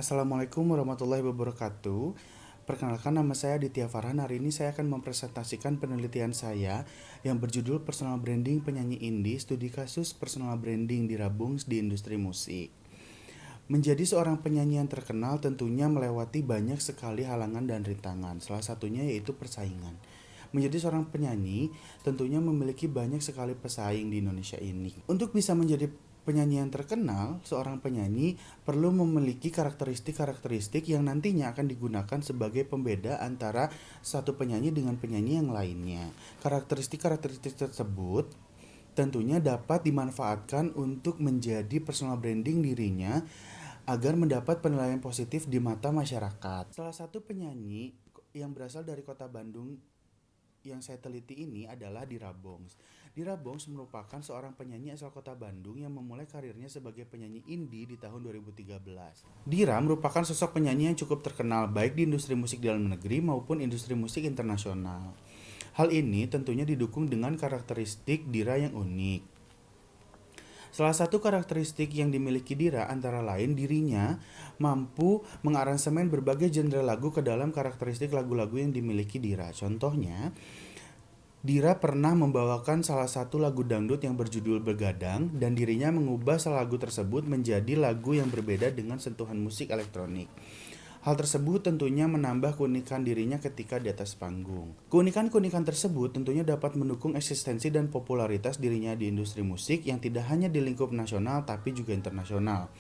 Assalamualaikum warahmatullahi wabarakatuh. Perkenalkan, nama saya Aditya Farhan. Hari ini saya akan mempresentasikan penelitian saya yang berjudul Personal Branding Penyanyi Indie, Studi Kasus Personal Branding dirabung di Industri Musik. Menjadi seorang penyanyi yang terkenal tentunya melewati banyak sekali halangan dan rintangan. Salah satunya yaitu persaingan. Menjadi seorang penyanyi tentunya memiliki banyak sekali pesaing di Indonesia ini. Untuk bisa menjadi penyanyi yang terkenal, seorang penyanyi perlu memiliki karakteristik-karakteristik yang nantinya akan digunakan sebagai pembeda antara satu penyanyi dengan penyanyi yang lainnya. Karakteristik-karakteristik tersebut tentunya dapat dimanfaatkan untuk menjadi personal branding dirinya agar mendapat penilaian positif di mata masyarakat. Salah satu penyanyi yang berasal dari kota Bandung yang saya teliti ini adalah Dira Bongs. Dira Bongs merupakan seorang penyanyi asal kota Bandung yang memulai karirnya sebagai penyanyi indie di tahun 2013. Dira merupakan sosok penyanyi yang cukup terkenal baik di industri musik dalam negeri maupun industri musik internasional. Hal ini tentunya didukung dengan karakteristik Dira yang unik. Salah satu karakteristik yang dimiliki Dira antara lain dirinya mampu mengaransemen berbagai genre lagu ke dalam karakteristik lagu-lagu yang dimiliki Dira. Contohnya, Dira pernah membawakan salah satu lagu dangdut yang berjudul Begadang dan dirinya mengubah salah lagu tersebut menjadi lagu yang berbeda dengan sentuhan musik elektronik. Hal tersebut tentunya menambah keunikan dirinya ketika di atas panggung. Keunikan-keunikan tersebut tentunya dapat mendukung eksistensi dan popularitas dirinya di industri musik yang tidak hanya di lingkup nasional tapi juga internasional.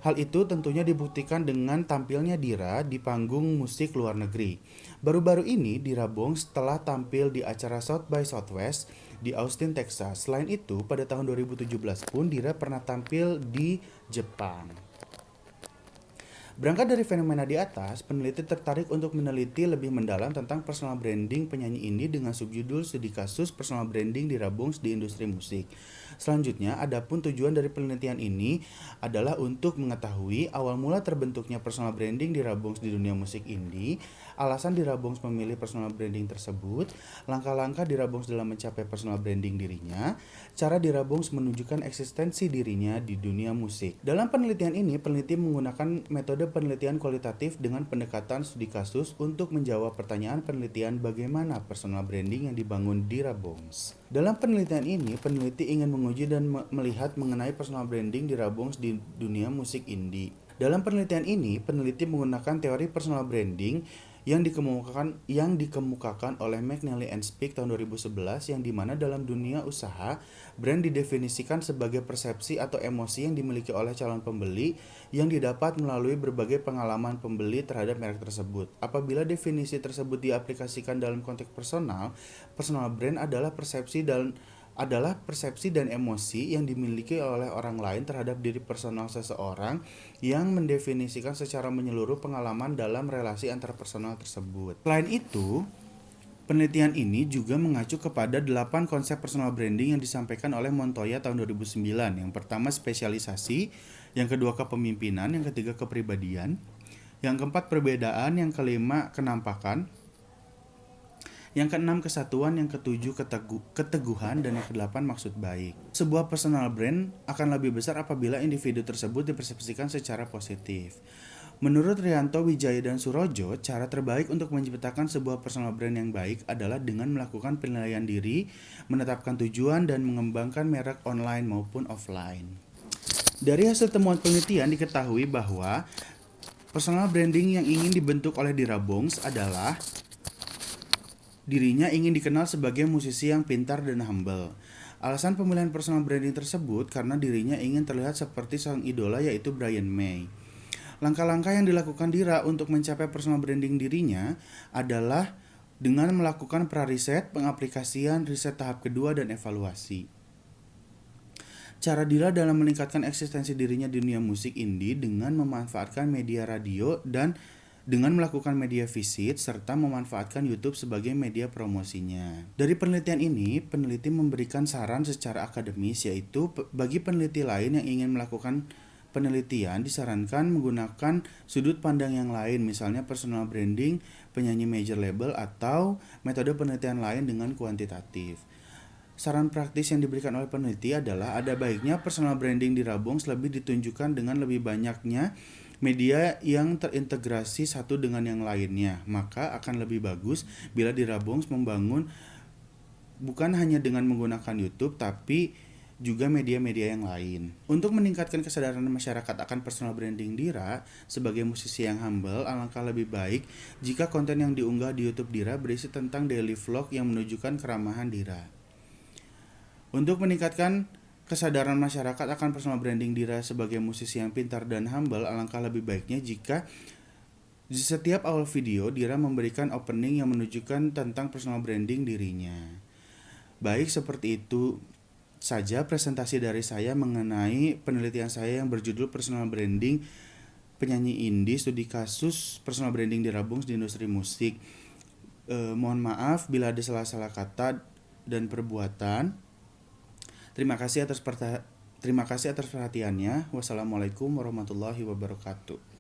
Hal itu tentunya dibuktikan dengan tampilnya Dira di panggung musik luar negeri. Baru-baru ini Dira Bongs telah tampil di acara South by Southwest di Austin, Texas. Selain itu, pada tahun 2017 pun Dira pernah tampil di Jepang. Berangkat dari fenomena di atas, peneliti tertarik untuk meneliti lebih mendalam tentang personal branding penyanyi indie dengan subjudul Studi Kasus Personal Branding dirabung di Industri Musik. Selanjutnya, adapun tujuan dari penelitian ini adalah untuk mengetahui awal mula terbentuknya personal branding dirabung di dunia musik indie, alasan dirabung memilih personal branding tersebut, langkah-langkah dirabung dalam mencapai personal branding dirinya, cara dirabung menunjukkan eksistensi dirinya di dunia musik. Dalam penelitian ini, peneliti menggunakan metode penelitian kualitatif dengan pendekatan studi kasus untuk menjawab pertanyaan penelitian bagaimana personal branding yang dibangun Dira Bongs. Dalam penelitian ini, peneliti ingin menguji dan melihat mengenai personal branding Dira Bongs di dunia musik indie. Dalam penelitian ini, peneliti menggunakan teori personal branding yang dikemukakan oleh McNally and Speak tahun 2011 yang dimana dalam dunia usaha, brand didefinisikan sebagai persepsi atau emosi yang dimiliki oleh calon pembeli yang didapat melalui berbagai pengalaman pembeli terhadap merek tersebut. Apabila definisi tersebut diaplikasikan dalam konteks personal, personal brand adalah persepsi dan emosi yang dimiliki oleh orang lain terhadap diri personal seseorang yang mendefinisikan secara menyeluruh pengalaman dalam relasi antarpersonal tersebut. Selain itu, penelitian ini juga mengacu kepada 8 konsep personal branding yang disampaikan oleh Montoya tahun 2009. Yang pertama spesialisasi, yang kedua kepemimpinan, yang ketiga kepribadian, yang keempat perbedaan, yang kelima kenampakan, yang keenam kesatuan, yang ketujuh keteguhan, dan yang kedelapan maksud baik. Sebuah personal brand akan lebih besar apabila individu tersebut dipersepsikan secara positif. Menurut Rianto, Wijaya, dan Surojo, cara terbaik untuk menciptakan sebuah personal brand yang baik adalah dengan melakukan penilaian diri, menetapkan tujuan, dan mengembangkan merek online maupun offline. Dari hasil temuan penelitian diketahui bahwa personal branding yang ingin dibentuk oleh Dira Bongs adalah dirinya ingin dikenal sebagai musisi yang pintar dan humble. Alasan pemilihan personal branding tersebut karena dirinya ingin terlihat seperti sang idola yaitu Brian May. Langkah-langkah yang dilakukan Dira untuk mencapai personal branding dirinya adalah dengan melakukan pra-riset, pengaplikasian, riset tahap kedua, dan evaluasi. Cara Dira dalam meningkatkan eksistensi dirinya di dunia musik indie dengan memanfaatkan media radio dan dengan melakukan media visit serta memanfaatkan YouTube sebagai media promosinya. Dari penelitian ini, peneliti memberikan saran secara akademis yaitu bagi peneliti lain yang ingin melakukan penelitian disarankan menggunakan sudut pandang yang lain, misalnya personal branding, penyanyi major label, atau metode penelitian lain dengan kuantitatif. Saran praktis yang diberikan oleh peneliti adalah ada baiknya personal branding dirabung lebih ditunjukkan dengan lebih banyaknya media yang terintegrasi satu dengan yang lainnya, maka akan lebih bagus bila Dira Bongs membangun bukan hanya dengan menggunakan YouTube tapi juga media-media yang lain. Untuk meningkatkan kesadaran masyarakat akan personal branding Dira sebagai musisi yang humble, alangkah lebih baik jika konten yang diunggah di YouTube Dira berisi tentang daily vlog yang menunjukkan keramahan Dira. Untuk meningkatkan kesadaran masyarakat akan personal branding Dira sebagai musisi yang pintar dan humble, alangkah lebih baiknya jika di setiap awal video Dira memberikan opening yang menunjukkan tentang personal branding dirinya. Baik, seperti itu saja presentasi dari saya mengenai penelitian saya yang berjudul Personal Branding Penyanyi Indie, studi kasus personal branding Dira Bongs di industri musik. Mohon maaf bila ada salah-salah kata dan perbuatan. Terima kasih atas perhatiannya. Wassalamualaikum warahmatullahi wabarakatuh.